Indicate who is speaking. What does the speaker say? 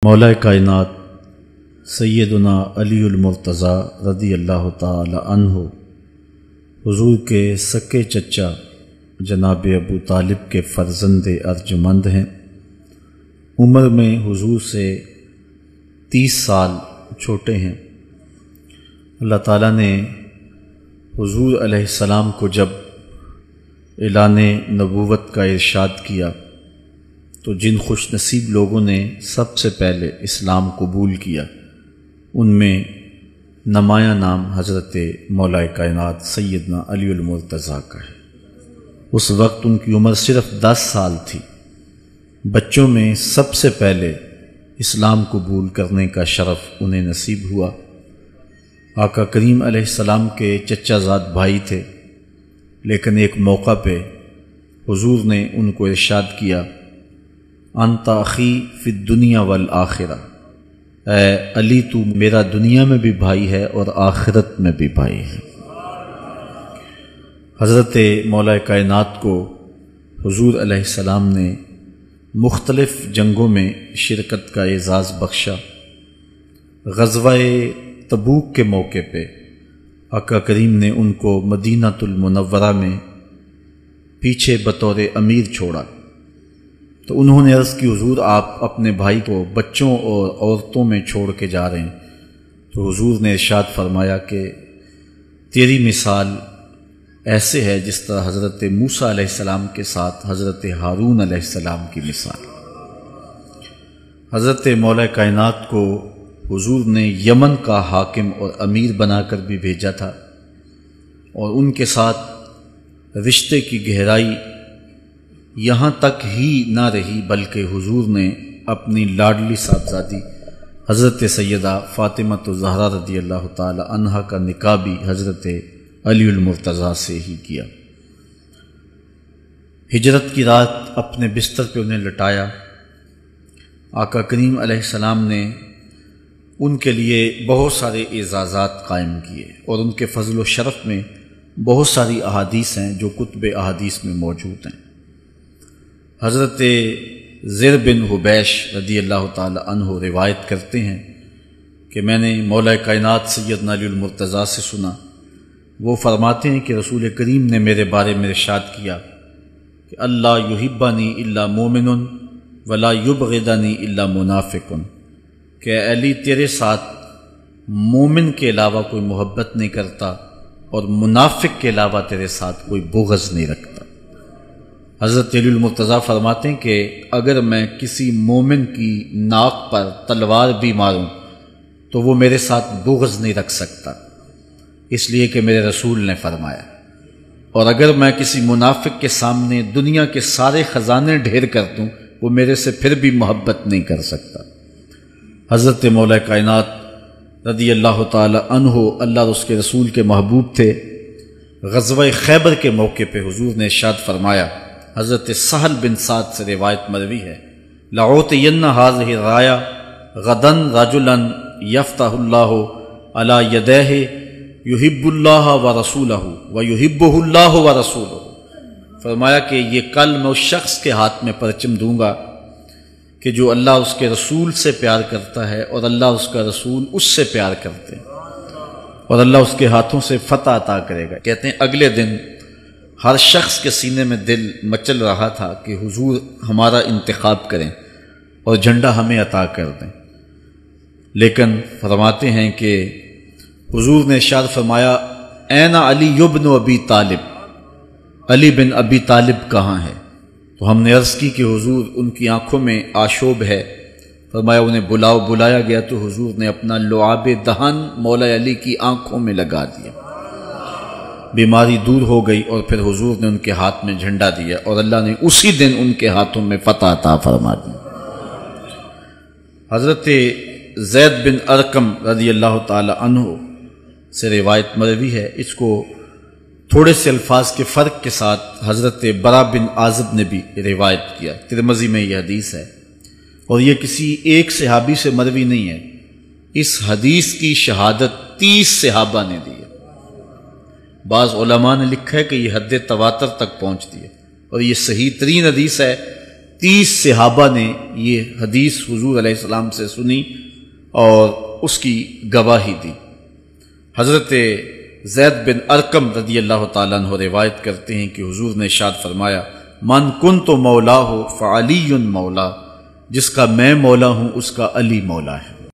Speaker 1: مولا کائنات سیدنا علی المرتضیٰ رضی اللہ تعالی عنہ حضور کے سکے چچا جناب ابو طالب کے فرزند ارجمند ہیں۔ عمر میں حضور سے 30 سال چھوٹے ہیں۔ اللہ تعالیٰ نے حضور علیہ السلام کو جب اعلان نبوت کا ارشاد کیا تو جن خوش نصیب لوگوں نے سب سے پہلے اسلام قبول کیا ان میں نمایاں نام حضرت مولا کائنات سیدنا علی المرتضیٰ کا ہے۔ اس وقت ان کی عمر صرف 10 سال تھی۔ بچوں میں سب سے پہلے اسلام قبول کرنے کا شرف انہیں نصیب ہوا۔ آقا کریم علیہ السلام کے چچا زاد بھائی تھے، لیکن ایک موقع پہ حضور نے ان کو ارشاد کیا، انت اخی فی الدنیا والآخرہ، اے علی تو میرا دنیا میں بھی بھائی ہے اور آخرت میں بھی بھائی ہے۔ حضرت مولا کائنات کو حضور علیہ السلام نے مختلف جنگوں میں شرکت کا اعزاز بخشا۔ غزوہ تبوک کے موقع پہ آقا کریم نے ان کو مدینہ المنورہ میں پیچھے بطور امیر چھوڑا، تو انہوں نے عرض کی، حضور آپ اپنے بھائی کو بچوں اور عورتوں میں چھوڑ کے جا رہے ہیں۔ تو حضور نے ارشاد فرمایا کہ تیری مثال ایسے ہے جس طرح حضرت موسیٰ علیہ السلام کے ساتھ حضرت ہارون علیہ السلام کی مثال۔ حضرت مولا کائنات کو حضور نے یمن کا حاکم اور امیر بنا کر بھی بھیجا تھا، اور ان کے ساتھ رشتے کی گہرائی یہاں تک ہی نہ رہی، بلکہ حضور نے اپنی لاڈلی صاحبزادی حضرت سیدہ فاطمہ الزہرا رضی اللہ تعالی عنہا کا نکاح بھی حضرت علی المرتضیٰ سے ہی کیا۔ ہجرت کی رات اپنے بستر پہ انہیں لٹایا۔ آقا کریم علیہ السلام نے ان کے لیے بہت سارے اعزازات قائم کیے، اور ان کے فضل و شرف میں بہت ساری احادیث ہیں جو کتب احادیث میں موجود ہیں۔ حضرت زر بن حبیش رضی اللہ تعالی عنہ روایت کرتے ہیں کہ میں نے مولا کائنات سیدنا علی المرتضیٰ سے سنا، وہ فرماتے ہیں کہ رسول کریم نے میرے بارے میں ارشاد کیا کہ اللہ یحبنی الا مومن ولا یبغضنی الا منافق، کہ علی تیرے ساتھ مومن کے علاوہ کوئی محبت نہیں کرتا اور منافق کے علاوہ تیرے ساتھ کوئی بغض نہیں رکھتا۔ حضرت علی المرتضیٰ فرماتے ہیں کہ اگر میں کسی مومن کی ناک پر تلوار بھی ماروں تو وہ میرے ساتھ بغض نہیں رکھ سکتا، اس لیے کہ میرے رسول نے فرمایا، اور اگر میں کسی منافق کے سامنے دنیا کے سارے خزانے ڈھیر کر دوں وہ میرے سے پھر بھی محبت نہیں کر سکتا۔ حضرت مولا کائنات رضی اللہ تعالی عنہ اللہ اور اس کے رسول کے محبوب تھے۔ غزوہ خیبر کے موقع پہ حضور نے ارشاد فرمایا، حضرت سہل بن سعد سے روایت مروی ہے، لَأُعْطِيَنَّ هَذِهِ الرَّايَةَ غَدًا رَجُلًا يَفْتَحُ اللَّهُ عَلَى يَدَيْهِ يُحِبُّ اللَّهَ وَرَسُولَهُ وَيُحِبُّهُ اللَّهُ وَرَسُولُهُ۔ فرمایا کہ یہ کل میں اس شخص کے ہاتھ میں پرچم دوں گا کہ جو اللہ اس کے رسول سے پیار کرتا ہے اور اللہ اس کا رسول اس سے پیار کرتے ہیں، اور اللہ اس کے ہاتھوں سے فتح عطا کرے گا۔ کہتے ہیں اگلے دن ہر شخص کے سینے میں دل مچل رہا تھا کہ حضور ہمارا انتخاب کریں اور جھنڈا ہمیں عطا کر دیں، لیکن فرماتے ہیں کہ حضور نے ارشاد فرمایا، این علی ابن ابی طالب، علی بن ابی طالب کہاں ہے؟ تو ہم نے عرض کی کہ حضور ان کی آنکھوں میں آشوب ہے۔ فرمایا انہیں بلاؤ۔ بلایا گیا تو حضور نے اپنا لعاب دہن مولا علی کی آنکھوں میں لگا دیا، بیماری دور ہو گئی، اور پھر حضور نے ان کے ہاتھ میں جھنڈا دیا، اور اللہ نے اسی دن ان کے ہاتھوں میں فتح عطا فرما دی۔ حضرت زید بن ارقم رضی اللہ تعالی عنہ سے روایت مروی ہے، اس کو تھوڑے سے الفاظ کے فرق کے ساتھ حضرت برا بن عازب نے بھی روایت کیا، ترمذی میں یہ حدیث ہے، اور یہ کسی ایک صحابی سے مروی نہیں ہے۔ اس حدیث کی شہادت 30 صحابہ نے دی ہے۔ بعض علماء نے لکھا ہے کہ یہ حد تواتر تک پہنچتی ہے، اور یہ صحیح ترین حدیث ہے 30 صحابہ نے یہ حدیث حضور علیہ السلام سے سنی اور اس کی گواہی دی۔ حضرت زید بن ارقم رضی اللہ تعالیٰ عنہ روایت کرتے ہیں کہ حضور نے ارشاد فرمایا، من کنت مولا ہو فعلی مولا، جس کا میں مولا ہوں اس کا علی مولا ہے۔